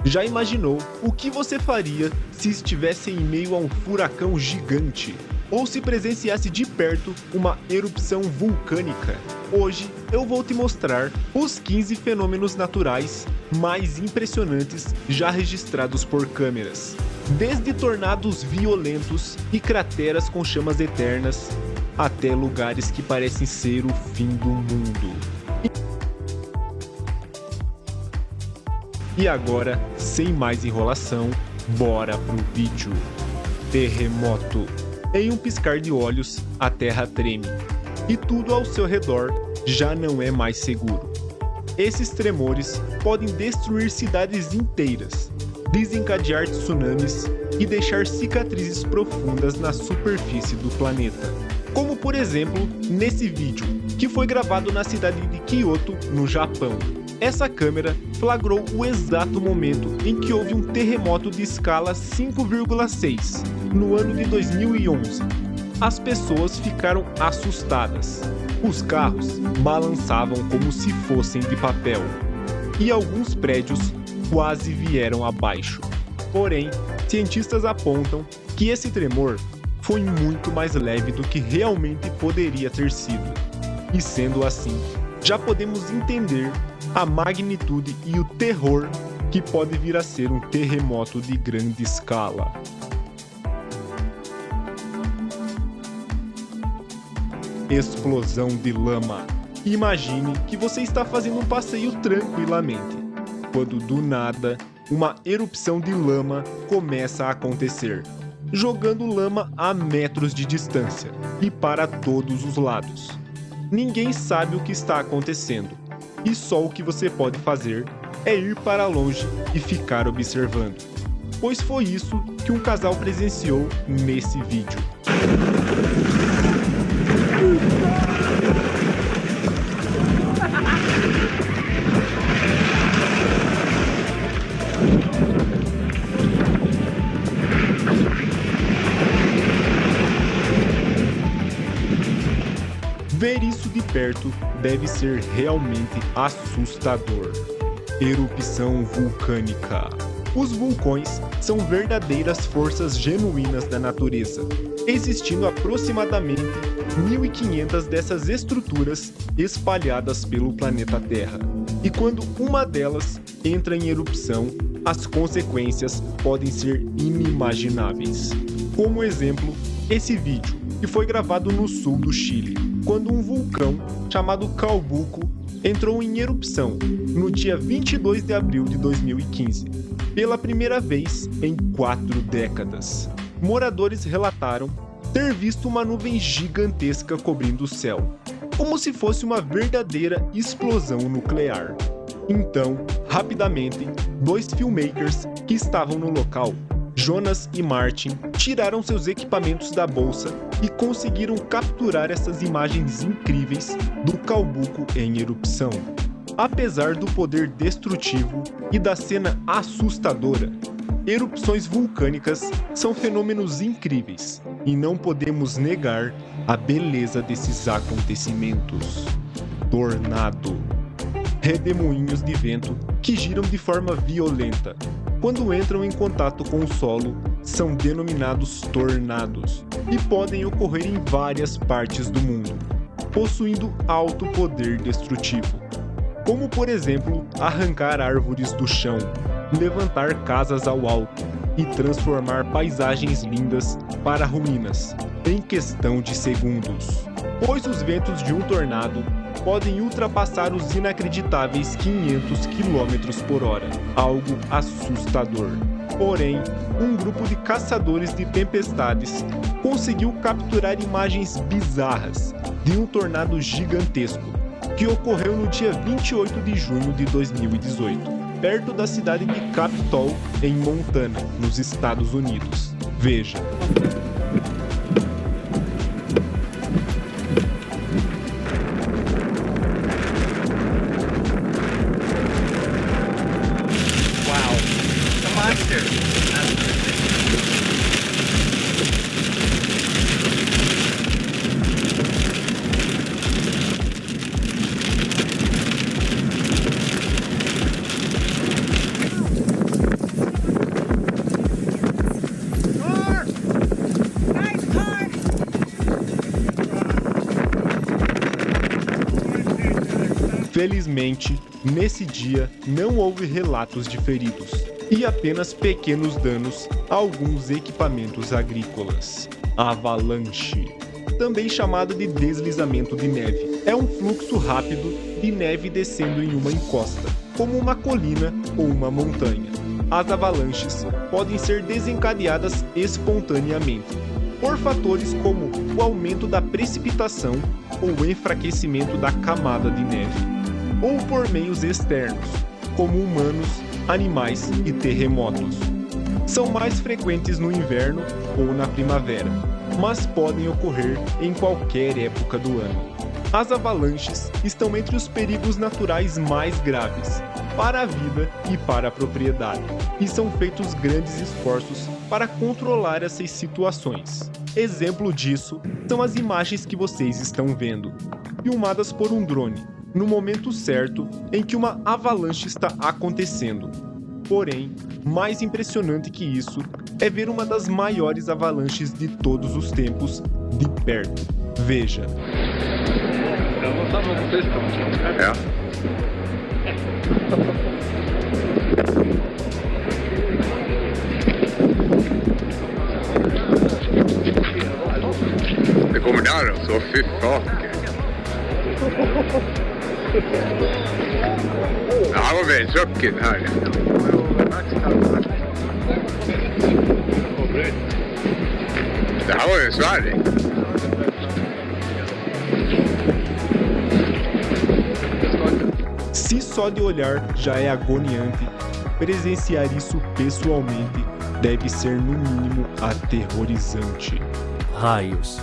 Já imaginou o que você faria se estivesse em meio a um furacão gigante? Ou se presenciasse de perto uma erupção vulcânica? Hoje eu vou te mostrar os 15 fenômenos naturais mais impressionantes já registrados por câmeras. Desde tornados violentos e crateras com chamas eternas, até lugares que parecem ser o fim do mundo. E agora, sem mais enrolação, bora pro vídeo. Terremoto. Em um piscar de olhos, a terra treme, e tudo ao seu redor já não é mais seguro. Esses tremores podem destruir cidades inteiras, desencadear tsunamis e deixar cicatrizes profundas na superfície do planeta. Como por exemplo, nesse vídeo, que foi gravado na cidade de Kyoto, no Japão. Essa câmera flagrou o exato momento em que houve um terremoto de escala 5,6, no ano de 2011. As pessoas ficaram assustadas. Os carros balançavam como se fossem de papel. E alguns prédios quase vieram abaixo. Porém, cientistas apontam que esse tremor foi muito mais leve do que realmente poderia ter sido. E sendo assim, já podemos entender a magnitude e o terror que pode vir a ser um terremoto de grande escala. Explosão de lama. Imagine que você está fazendo um passeio tranquilamente, quando do nada, uma erupção de lama começa a acontecer, jogando lama a metros de distância e para todos os lados. Ninguém sabe o que está acontecendo, e só o que você pode fazer é ir para longe e ficar observando. Pois foi isso que um casal presenciou nesse vídeo. Ver isso de perto deve ser realmente assustador. Erupção vulcânica. Os vulcões são verdadeiras forças genuínas da natureza, existindo aproximadamente 1.500 dessas estruturas espalhadas pelo planeta Terra. E quando uma delas entra em erupção, as consequências podem ser inimagináveis. Como exemplo, esse vídeo, que foi gravado no sul do Chile, quando um vulcão chamado Calbuco entrou em erupção no dia 22 de abril de 2015, pela primeira vez em 4 décadas. Moradores relataram ter visto uma nuvem gigantesca cobrindo o céu, como se fosse uma verdadeira explosão nuclear. Então, rapidamente, 2 filmmakers que estavam no local, Jonas e Martin, tiraram seus equipamentos da bolsa e conseguiram capturar essas imagens incríveis do Calbuco em erupção. Apesar do poder destrutivo e da cena assustadora, erupções vulcânicas são fenômenos incríveis e não podemos negar a beleza desses acontecimentos. Tornado. Redemoinhos de vento que giram de forma violenta. Quando entram em contato com o solo, são denominados tornados e podem ocorrer em várias partes do mundo, possuindo alto poder destrutivo, como por exemplo arrancar árvores do chão, levantar casas ao alto e transformar paisagens lindas para ruínas em questão de segundos, pois os ventos de um tornado podem ultrapassar os inacreditáveis 500 km por hora, algo assustador. Porém, um grupo de caçadores de tempestades conseguiu capturar imagens bizarras de um tornado gigantesco que ocorreu no dia 28 de junho de 2018, perto da cidade de Capitol, em Montana, nos Estados Unidos. Veja. Felizmente, nesse dia não houve relatos de feridos e apenas pequenos danos a alguns equipamentos agrícolas. Avalanche, também chamado de deslizamento de neve, é um fluxo rápido de neve descendo em uma encosta, como uma colina ou uma montanha. As avalanches podem ser desencadeadas espontaneamente por fatores como o aumento da precipitação ou o enfraquecimento da camada de neve, ou por meios externos, como humanos, animais e terremotos. São mais frequentes no inverno ou na primavera, mas podem ocorrer em qualquer época do ano. As avalanches estão entre os perigos naturais mais graves para a vida e para a propriedade, e são feitos grandes esforços para controlar essas situações. Exemplo disso são as imagens que vocês estão vendo, filmadas por um drone, no momento certo em que uma avalanche está acontecendo. Porém, mais impressionante que isso é ver uma das maiores avalanches de todos os tempos de perto. Veja. Det kommer där alltså, fy fan. Det här var väldigt tråkigt här. Det här var ju Sverige. Se só de olhar já é agoniante, presenciar isso pessoalmente deve ser no mínimo aterrorizante. Raios.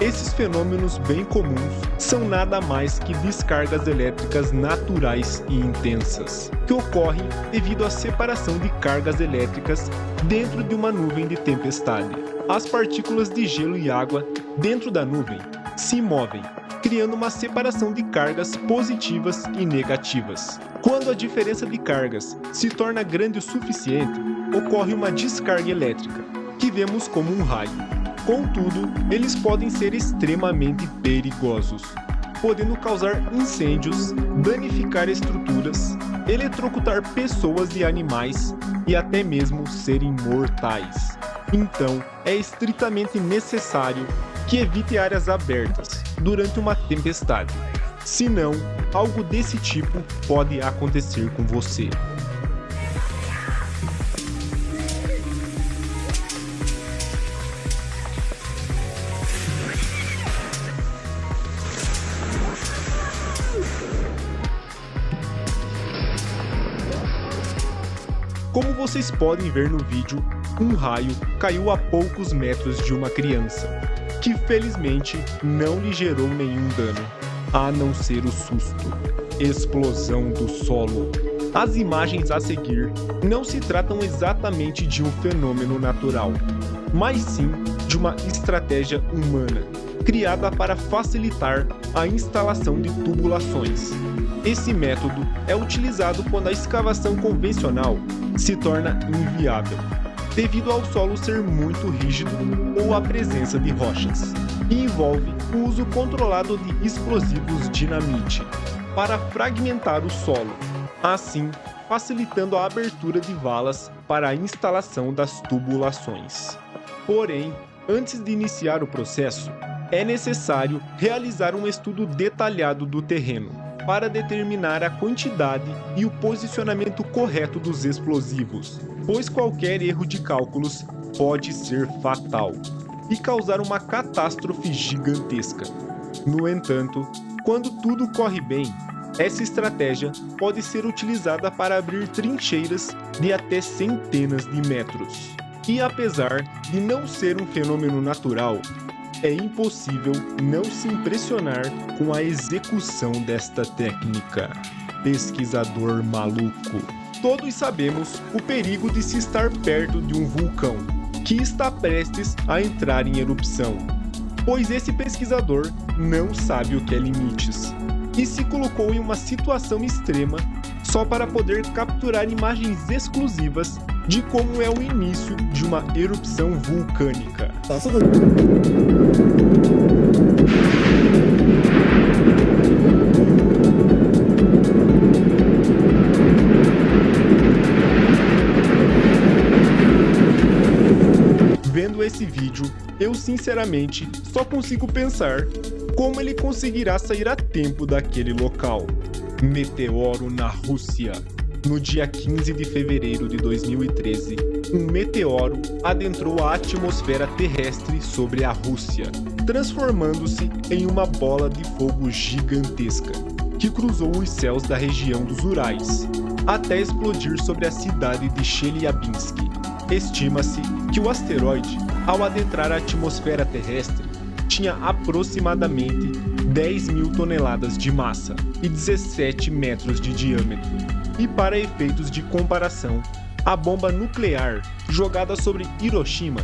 Esses fenômenos bem comuns são nada mais que descargas elétricas naturais e intensas, que ocorrem devido à separação de cargas elétricas dentro de uma nuvem de tempestade. As partículas de gelo e água dentro da nuvem se movem, criando uma separação de cargas positivas e negativas. Quando a diferença de cargas se torna grande o suficiente, ocorre uma descarga elétrica, que vemos como um raio. Contudo, eles podem ser extremamente perigosos, podendo causar incêndios, danificar estruturas, eletrocutar pessoas e animais e até mesmo serem mortais. Então, é estritamente necessário que evite áreas abertas durante uma tempestade. Senão, algo desse tipo pode acontecer com você. Como vocês podem ver no vídeo, um raio caiu a poucos metros de uma criança, que felizmente não lhe gerou nenhum dano, a não ser o susto. Explosão do solo. As imagens a seguir não se tratam exatamente de um fenômeno natural, mas sim de uma estratégia humana, criada para facilitar a instalação de tubulações. Esse método é utilizado quando a escavação convencional se torna inviável, devido ao solo ser muito rígido ou à presença de rochas, e envolve o uso controlado de explosivos dinamite para fragmentar o solo, assim facilitando a abertura de valas para a instalação das tubulações. Porém, antes de iniciar o processo, é necessário realizar um estudo detalhado do terreno para determinar a quantidade e o posicionamento correto dos explosivos, pois qualquer erro de cálculos pode ser fatal e causar uma catástrofe gigantesca. No entanto, quando tudo corre bem, essa estratégia pode ser utilizada para abrir trincheiras de até centenas de metros. E apesar de não ser um fenômeno natural, é impossível não se impressionar com a execução desta técnica. Pesquisador maluco. Todos sabemos o perigo de se estar perto de um vulcão, que está prestes a entrar em erupção, pois esse pesquisador não sabe o que é limites, e se colocou em uma situação extrema só para poder capturar imagens exclusivas de como é o início de uma erupção vulcânica. Vendo esse vídeo, eu sinceramente só consigo pensar como ele conseguirá sair a tempo daquele local. Meteoro na Rússia. No dia 15 de fevereiro de 2013, um meteoro adentrou a atmosfera terrestre sobre a Rússia, transformando-se em uma bola de fogo gigantesca, que cruzou os céus da região dos Urais, até explodir sobre a cidade de Chelyabinsk. Estima-se que o asteroide, ao adentrar a atmosfera terrestre, tinha aproximadamente 10.000 toneladas de massa e 17 metros de diâmetro. E para efeitos de comparação, a bomba nuclear jogada sobre Hiroshima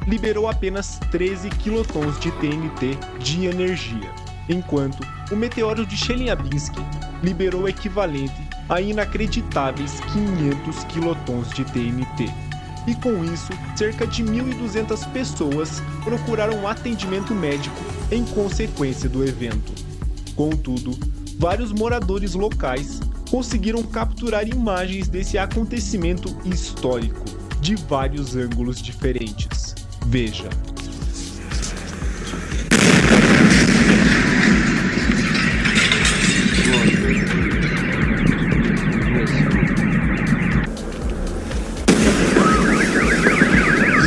liberou apenas 13 quilotons de TNT de energia, enquanto o meteoro de Chelyabinsk liberou o equivalente a inacreditáveis 500 quilotons de TNT. E com isso, cerca de 1.200 pessoas procuraram atendimento médico em consequência do evento. Contudo, vários moradores locais conseguiram capturar imagens desse acontecimento histórico de vários ângulos diferentes. Veja.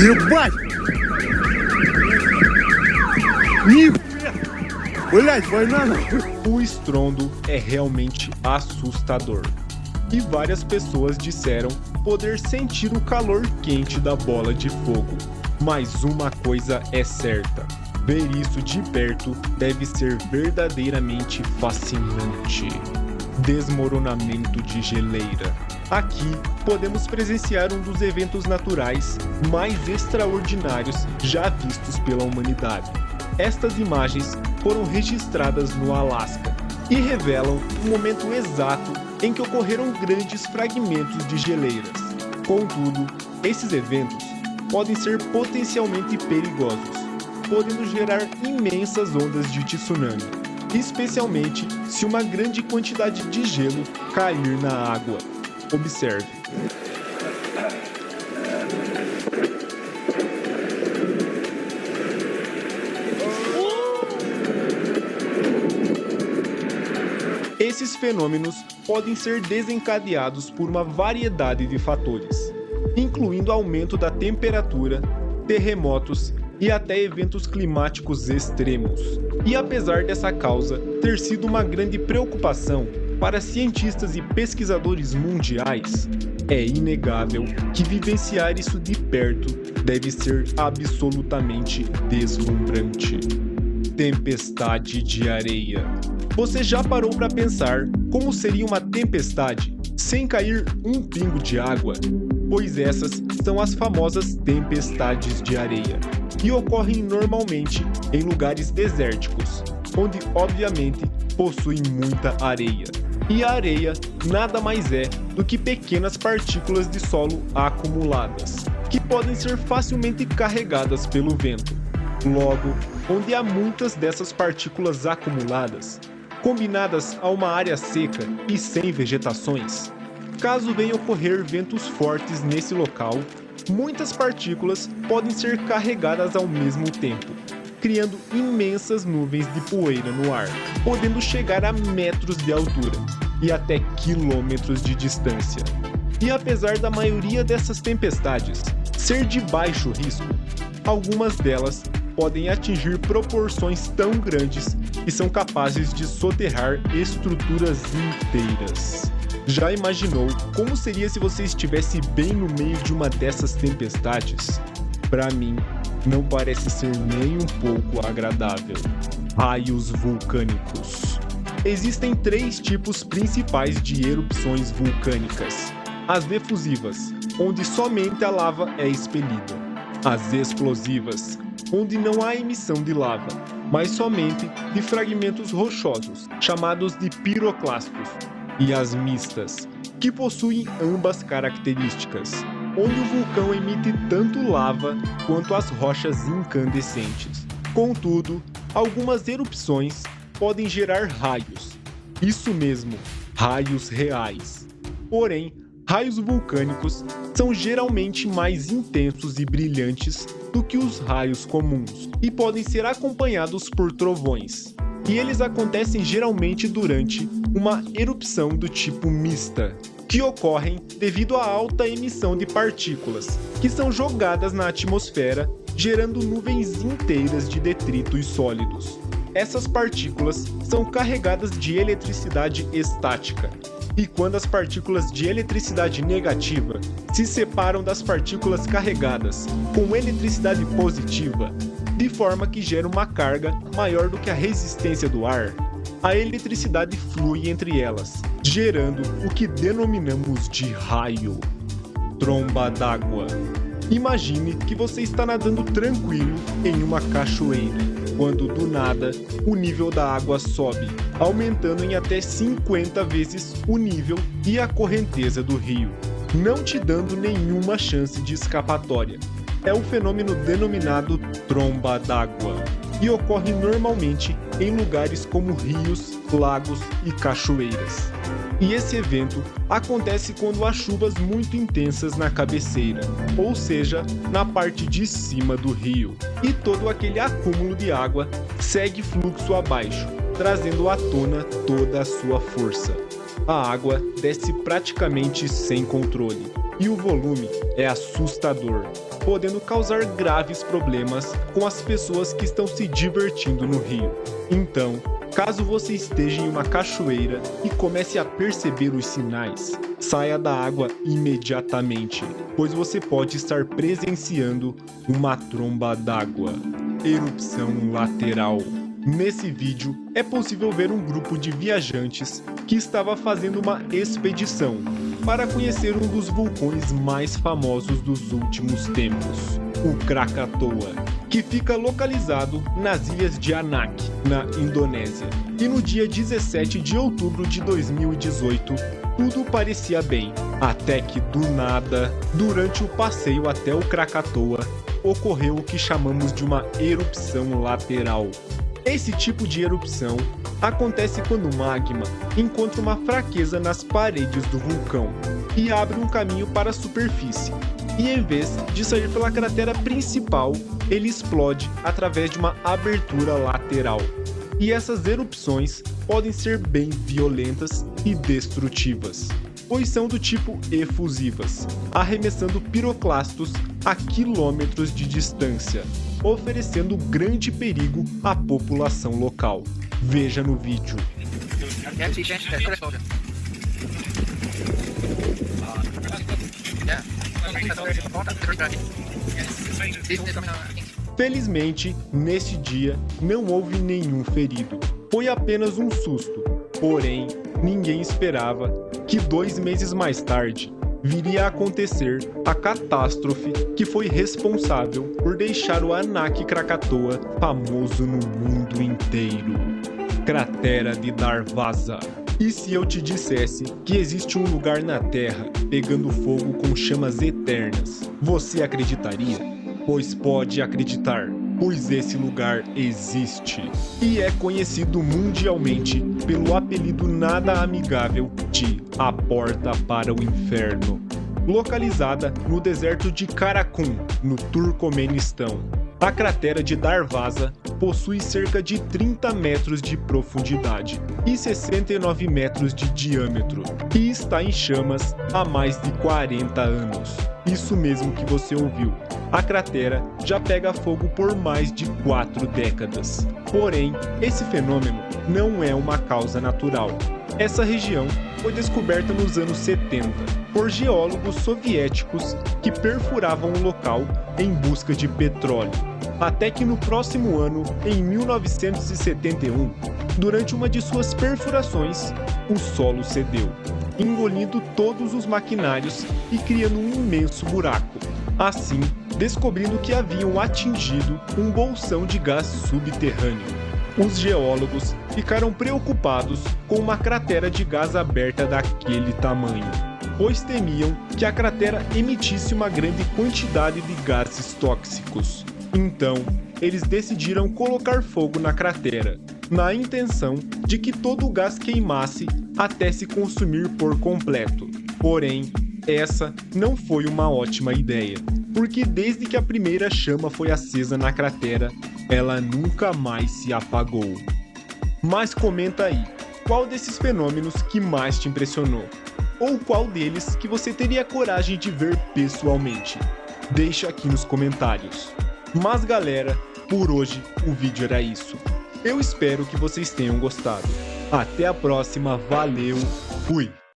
Ебать! Нихуя! Блять, война нахуй! O estrondo é realmente assustador. E várias pessoas disseram poder sentir o calor quente da bola de fogo. Mas uma coisa é certa: ver isso de perto deve ser verdadeiramente fascinante. Desmoronamento de geleira. Aqui podemos presenciar um dos eventos naturais mais extraordinários já vistos pela humanidade. Estas imagens foram registradas no Alasca e revelam o momento exato em que ocorreram grandes fragmentos de geleiras. Contudo, esses eventos podem ser potencialmente perigosos, podendo gerar imensas ondas de tsunami, especialmente se uma grande quantidade de gelo cair na água. Observe. Esses fenômenos podem ser desencadeados por uma variedade de fatores, incluindo aumento da temperatura, terremotos e até eventos climáticos extremos. E apesar dessa causa ter sido uma grande preocupação para cientistas e pesquisadores mundiais, é inegável que vivenciar isso de perto deve ser absolutamente deslumbrante. Tempestade de areia. Você já parou para pensar como seria uma tempestade sem cair um pingo de água? Pois essas são as famosas tempestades de areia, que ocorrem normalmente em lugares desérticos, onde obviamente possuem muita areia. E a areia nada mais é do que pequenas partículas de solo acumuladas, que podem ser facilmente carregadas pelo vento. Logo, onde há muitas dessas partículas acumuladas, combinadas a uma área seca e sem vegetações, caso venha ocorrer ventos fortes nesse local, muitas partículas podem ser carregadas ao mesmo tempo, criando imensas nuvens de poeira no ar, podendo chegar a metros de altura e até quilômetros de distância. E apesar da maioria dessas tempestades ser de baixo risco, algumas delas podem atingir proporções tão grandes que são capazes de soterrar estruturas inteiras. Já imaginou como seria se você estivesse bem no meio de uma dessas tempestades? Para mim, não parece ser nem um pouco agradável. Raios vulcânicos. Existem 3 tipos principais de erupções vulcânicas: as efusivas, onde somente a lava é expelida; as explosivas, onde não há emissão de lava, mas somente de fragmentos rochosos, chamados de piroclastos; e as mistas, que possuem ambas características. onde o vulcão emite tanto lava quanto as rochas incandescentes. Contudo, algumas erupções podem gerar raios. Isso mesmo, raios reais. Porém, raios vulcânicos são geralmente mais intensos e brilhantes do que os raios comuns e podem ser acompanhados por trovões. E eles acontecem geralmente durante uma erupção do tipo mista, que ocorrem devido à alta emissão de partículas, que são jogadas na atmosfera, gerando nuvens inteiras de detritos sólidos. Essas partículas são carregadas de eletricidade estática, e quando as partículas de eletricidade negativa se separam das partículas carregadas com eletricidade positiva, de forma que gera uma carga maior do que a resistência do ar, a eletricidade flui entre elas, gerando o que denominamos de raio. Tromba d'água. Imagine que você está nadando tranquilo em uma cachoeira, quando do nada o nível da água sobe, aumentando em até 50 vezes o nível e a correnteza do rio, não te dando nenhuma chance de escapatória. É o fenômeno denominado tromba d'água e ocorre normalmente em lugares como rios, lagos e cachoeiras. E esse evento acontece quando há chuvas muito intensas na cabeceira, ou seja, na parte de cima do rio, e todo aquele acúmulo de água segue fluxo abaixo, trazendo à tona toda a sua força. A água desce praticamente sem controle, e o volume é assustador, podendo causar graves problemas com as pessoas que estão se divertindo no rio. Então, caso você esteja em uma cachoeira e comece a perceber os sinais, saia da água imediatamente, pois você pode estar presenciando uma tromba d'água. Erupção lateral. Nesse vídeo, é possível ver um grupo de viajantes que estava fazendo uma expedição para conhecer um dos vulcões mais famosos dos últimos tempos, o Krakatoa, que fica localizado nas ilhas de Anak, na Indonésia. E no dia 17 de outubro de 2018, tudo parecia bem, até que do nada, durante o passeio até o Krakatoa, ocorreu o que chamamos de uma erupção lateral. Esse tipo de erupção acontece quando o magma encontra uma fraqueza nas paredes do vulcão e abre um caminho para a superfície. E em vez de sair pela cratera principal, ele explode através de uma abertura lateral. E essas erupções podem ser bem violentas e destrutivas, pois são do tipo efusivas, arremessando piroclastos a quilômetros de distância, oferecendo grande perigo à população local. Veja no vídeo. Felizmente, nesse dia, não houve nenhum ferido. Foi apenas um susto. Porém, ninguém esperava que 2 meses mais tarde viria a acontecer a catástrofe que foi responsável por deixar o Anak Krakatoa famoso no mundo inteiro. Cratera de Darvaza. E se eu te dissesse que existe um lugar na Terra pegando fogo com chamas eternas, você acreditaria? Pois pode acreditar, pois esse lugar existe e é conhecido mundialmente pelo apelido nada amigável de A Porta para o Inferno. Localizada no deserto de Karakum, no Turcomenistão, a cratera de Darvaza possui cerca de 30 metros de profundidade e 69 metros de diâmetro e está em chamas há mais de 40 anos. Isso mesmo que você ouviu. A cratera já pega fogo por mais de 4 décadas. Porém, esse fenômeno não é uma causa natural. Essa região foi descoberta nos anos 70 por geólogos soviéticos que perfuravam o local em busca de petróleo. Até que no próximo ano, em 1971, durante uma de suas perfurações, o solo cedeu, engolindo todos os maquinários e criando um imenso buraco. Assim, descobrindo que haviam atingido um bolsão de gás subterrâneo. Os geólogos ficaram preocupados com uma cratera de gás aberta daquele tamanho. pois temiam que a cratera emitisse uma grande quantidade de gases tóxicos. Então, eles decidiram colocar fogo na cratera, na intenção de que todo o gás queimasse até se consumir por completo. Porém, essa não foi uma ótima ideia, porque desde que a primeira chama foi acesa na cratera, ela nunca mais se apagou. Mas comenta aí, qual desses fenômenos que mais te impressionou? Ou qual deles que você teria coragem de ver pessoalmente? Deixa aqui nos comentários. Mas galera, por hoje o vídeo era isso. Eu espero que vocês tenham gostado. Até a próxima, valeu, fui!